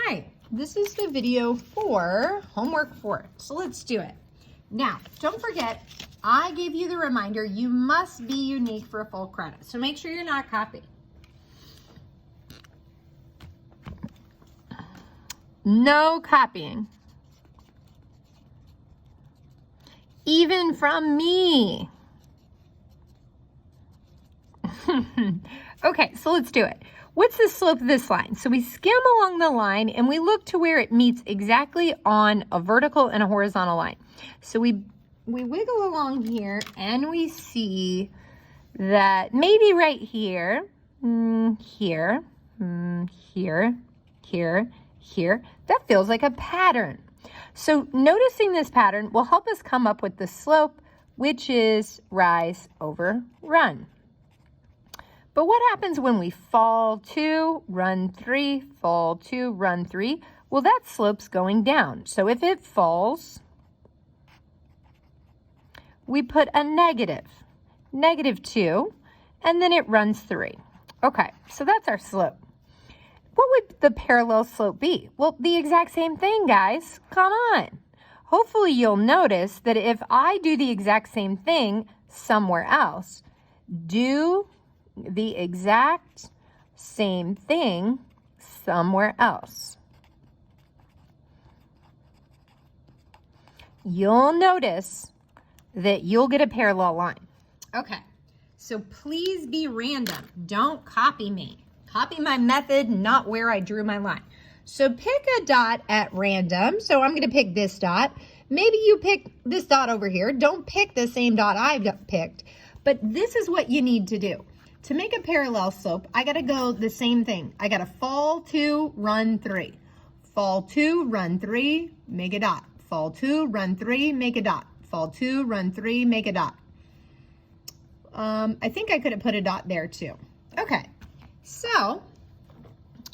Hi, this is the video for homework 4. So let's do it. Now, don't forget, I gave you the reminder, you must be unique for a full credit. So make sure you're not copying. No copying. Even from me. Okay, so let's do it. What's the slope of this line? So we skim along the line and we look to where it meets exactly on a vertical and a horizontal line. So we wiggle along here and we see that maybe right here, here, that feels like a pattern. So noticing this pattern will help us come up with the slope, which is rise over run. But what happens when we fall 2, run 3, fall 2, run 3? Well, that slope's going down. So if it falls, we put a negative, -2, and then it runs 3. Okay, so that's our slope. What would the parallel slope be? Well, the exact same thing, guys. Come on. Hopefully you'll notice that if I do the exact same thing somewhere else, do the exact same thing somewhere else, you'll notice that you'll get a parallel line. Okay, so please be random. Don't copy me. Copy my method, not where I drew my line. So pick a dot at random. So I'm going to pick this dot. Maybe you pick this dot over here. Don't pick the same dot I've picked. But this is what you need to do. To make a parallel slope, I got to go the same thing. I got to fall 2, run 3. Fall 2, run 3, make a dot. Fall 2, run 3, make a dot. Fall 2, run 3, make a dot. I think I could have put a dot there too. Okay, so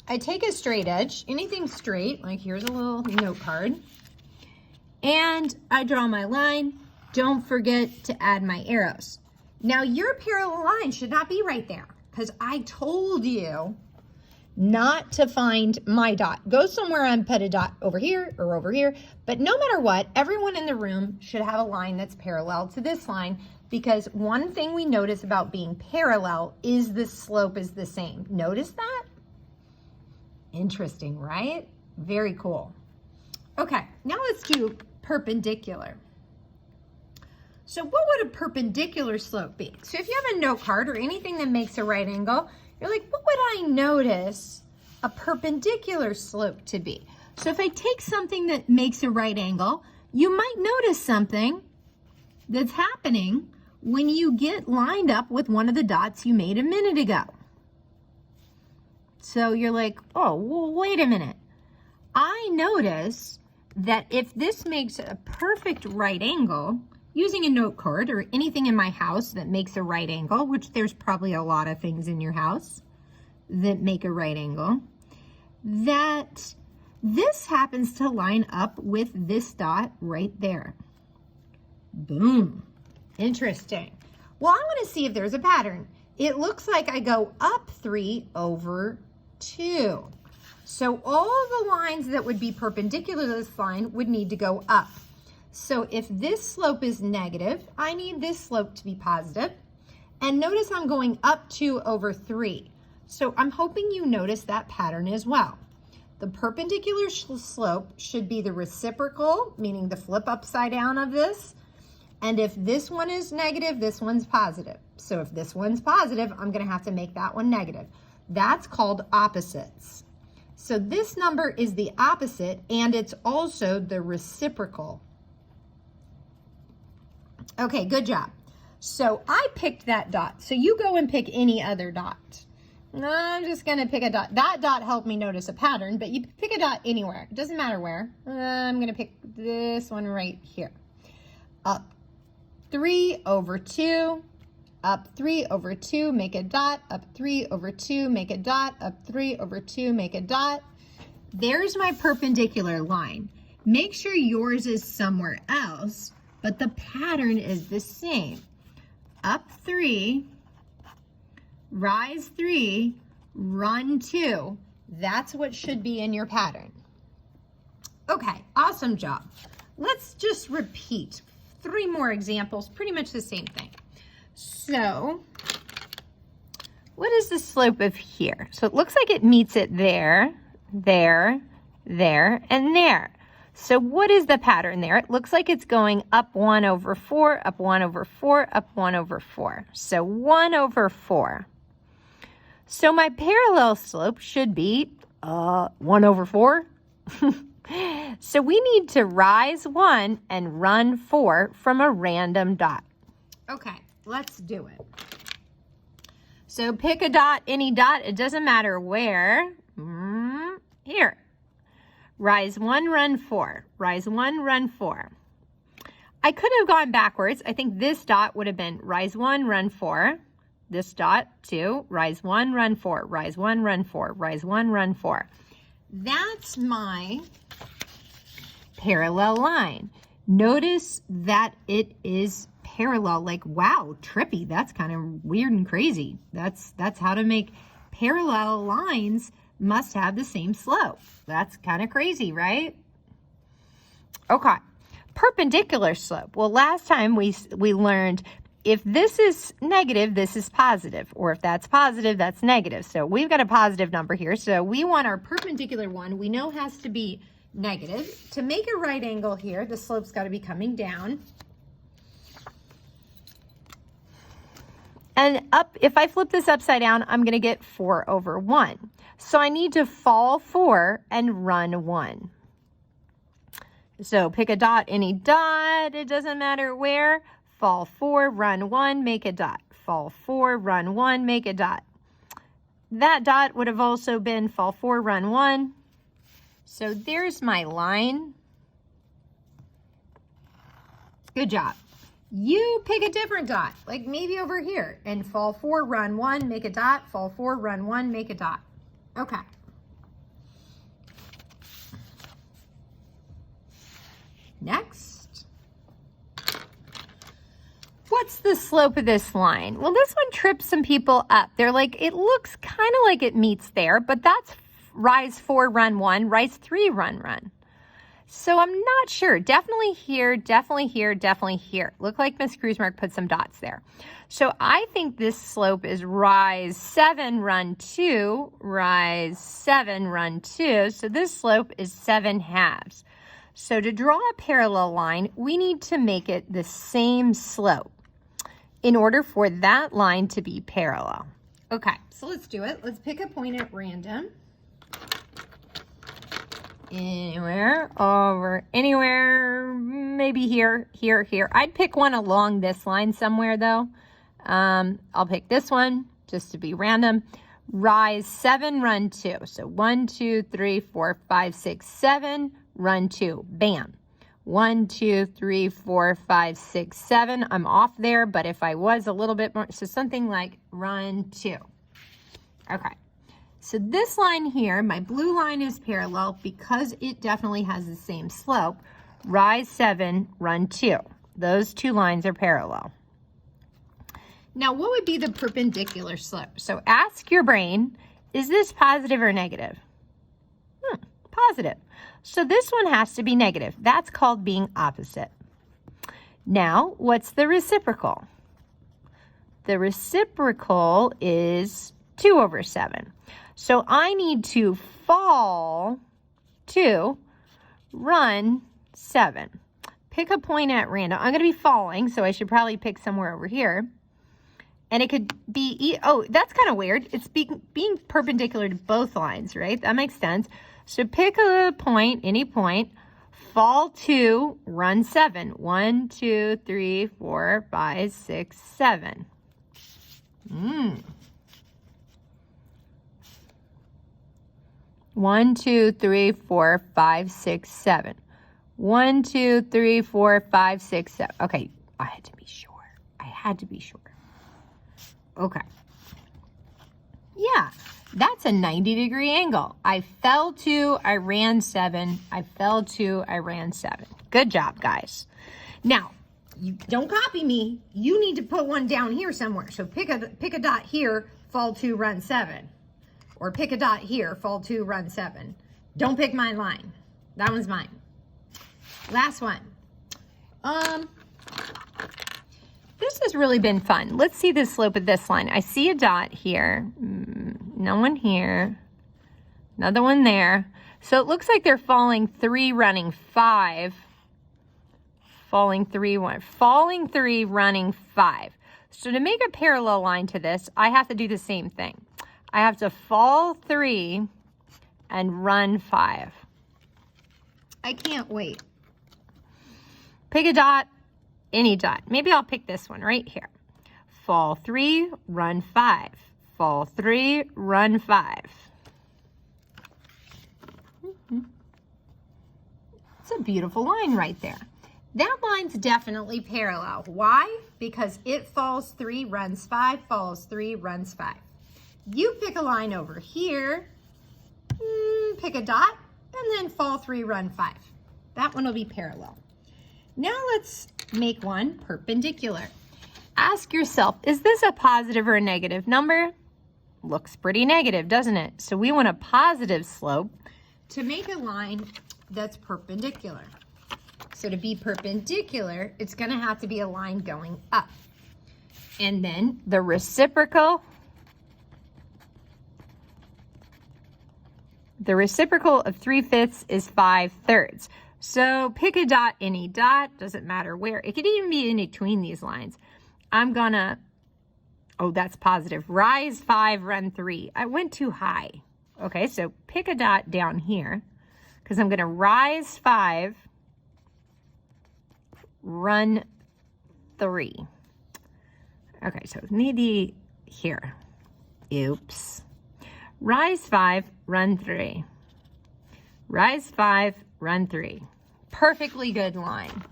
I take a straight edge, anything straight, like here's a little note card, and I draw my line. Don't forget to add my arrows. Now your parallel line should not be right there because I told you not to find my dot. Go somewhere and put a dot over here or over here. But no matter what, everyone in the room should have a line that's parallel to this line because one thing we notice about being parallel is the slope is the same. Notice that? Interesting, right? Very cool. Okay, now let's do perpendicular. So what would a perpendicular slope be? So if you have a note card or anything that makes a right angle, you're like, what would I notice a perpendicular slope to be? So if I take something that makes a right angle, you might notice something that's happening when you get lined up with one of the dots you made a minute ago. So you're like, oh, well, wait a minute. I notice that if this makes a perfect right angle, using a note card or anything in my house that makes a right angle, which there's probably a lot of things in your house that make a right angle, that this happens to line up with this dot right there. Boom. Interesting. Well, I want to see if there's a pattern. It looks like I go up 3 over 2. So all the lines that would be perpendicular to this line would need to go up. So if this slope is negative, I need this slope to be positive. And notice I'm going up 2 over 3. So I'm hoping you notice that pattern as well. The perpendicular slope should be the reciprocal, meaning the flip upside down of this. And if this one is negative, this one's positive. So if this one's positive, I'm going to have to make that one negative. That's called opposites. So this number is the opposite, and it's also the reciprocal. Okay, good job. So I picked that dot. So you go and pick any other dot. I'm just gonna pick a dot. That dot helped me notice a pattern, but you pick a dot anywhere. It doesn't matter where. I'm gonna pick this one right here. Up 3 over 2, up 3 over 2, make a dot, up 3 over 2, make a dot, up 3 over 2, make a dot. There's my perpendicular line. Make sure yours is somewhere else, but the pattern is the same. Up 3, rise 3, run 2. That's what should be in your pattern. Okay, awesome job. Let's just repeat 3 more examples, pretty much the same thing. So, what is the slope of here? So it looks like it meets it there, there, there, and there. So what is the pattern there? It looks like it's going up 1 over 4, up 1 over 4, up 1 over 4. So 1 over 4. So my parallel slope should be 1 over 4. So we need to rise 1 and run 4 from a random dot. Okay, let's do it. So pick a dot, any dot, it doesn't matter where. Here. Rise 1, run 4. Rise 1, run 4. I could have gone backwards. I think this dot would have been rise 1, run 4. This dot, 2, rise 1, run 4. Rise 1, run 4. Rise 1, run 4. That's my parallel line. Notice that it is parallel. Like, wow, trippy. That's kind of weird and crazy. That's how to make parallel lines must have the same slope. That's kind of crazy, right? Okay. Perpendicular slope. Well, last time we learned if this is negative, this is positive, or if that's positive, that's negative. So we've got a positive number here. So we want our perpendicular one, we know has to be negative. To make a right angle here, the slope's got to be coming down. And up, if I flip this upside down, I'm going to get 4 over 1. So I need to fall 4 and run 1. So pick a dot, any dot, it doesn't matter where. Fall 4, run 1, make a dot. Fall 4, run 1, make a dot. That dot would have also been fall 4, run 1. So there's my line. Good job. You pick a different dot, like maybe over here, and fall 4, run 1, make a dot. Fall 4, run 1, make a dot. Okay. Next. What's the slope of this line? Well, this one trips some people up. They're like, it looks kind of like it meets there, but that's rise 4, run 1, rise 3, run. So I'm not sure. Definitely here, definitely here, definitely here. Look like Miss Cruzmark put some dots there. So I think this slope is rise 7, run 2, rise 7, run 2. So this slope is 7/2. So to draw a parallel line, we need to make it the same slope in order for that line to be parallel. Okay, so let's do it. Let's pick a point at random. Anywhere, over, anywhere, maybe here, here, here. I'd pick one along this line somewhere though. I'll pick this one just to be random. Rise 7, run 2. So 1, 2, 3, 4, 5, 6, 7, run 2. Bam. 1, 2, 3, 4, 5, 6, 7. I'm off there, but if I was a little bit more, so something like run 2. Okay. So this line here, my blue line is parallel because it definitely has the same slope. Rise 7, run 2. Those two lines are parallel. Now, what would be the perpendicular slope? So ask your brain, is this positive or negative? Positive. So this one has to be negative. That's called being opposite. Now, what's the reciprocal? The reciprocal is 2 over 7. So I need to fall 2, run 7. Pick a point at random. I'm going to be falling, so I should probably pick somewhere over here. And it could be, oh, that's kind of weird. It's being perpendicular to both lines, right? That makes sense. So pick a point, any point, fall 2, run 7. 1, 2, 3, 4, 5, 6, 7. 1, 2, 3, 4, 5, 6, 7. 1, 2, 3, 4, 5, 6, 7. Okay, I had to be sure. Okay. Yeah, that's a 90-degree angle. I fell 2, I ran 7. I fell 2, I ran 7. Good job, guys. Now, you don't copy me. You need to put one down here somewhere. So pick a dot here, fall 2, run 7. Or pick a dot here, fall 2, run 7. Don't pick my line. That one's mine. Last one. This has really been fun. Let's see the slope of this line. I see a dot here. No one here. Another one there. So it looks like they're falling 3, running 5. Falling 3, 1. Falling 3, running 5. So to make a parallel line to this, I have to do the same thing. I have to fall 3 and run 5. I can't wait. Pick a dot, any dot. Maybe I'll pick this one right here. Fall 3, run 5. Fall 3, run 5. It's a beautiful line right there. That line's definitely parallel. Why? Because it falls 3, runs 5, falls 3, runs 5. You pick a line over here, pick a dot, and then fall 3, run 5. That one will be parallel. Now let's make one perpendicular. Ask yourself, is this a positive or a negative number? Looks pretty negative, doesn't it? So we want a positive slope to make a line that's perpendicular. So to be perpendicular, it's going to have to be a line going up. And then the reciprocal of 3/5 is 5/3. So pick a dot, any dot, doesn't matter where. It could even be in between these lines. I'm gonna, oh, that's positive. Rise 5, run 3. I went too high. Okay, so pick a dot down here because I'm gonna rise 5, run 3. Okay, so maybe here. Oops. Rise 5, run 3. Rise 5, run 3. Perfectly good line.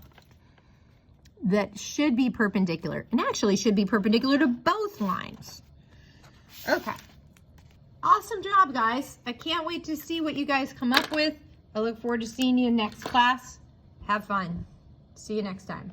That should be perpendicular, and actually should be perpendicular to both lines. Okay. Awesome job, guys. I can't wait to see what you guys come up with. I look forward to seeing you next class. Have fun. See you next time.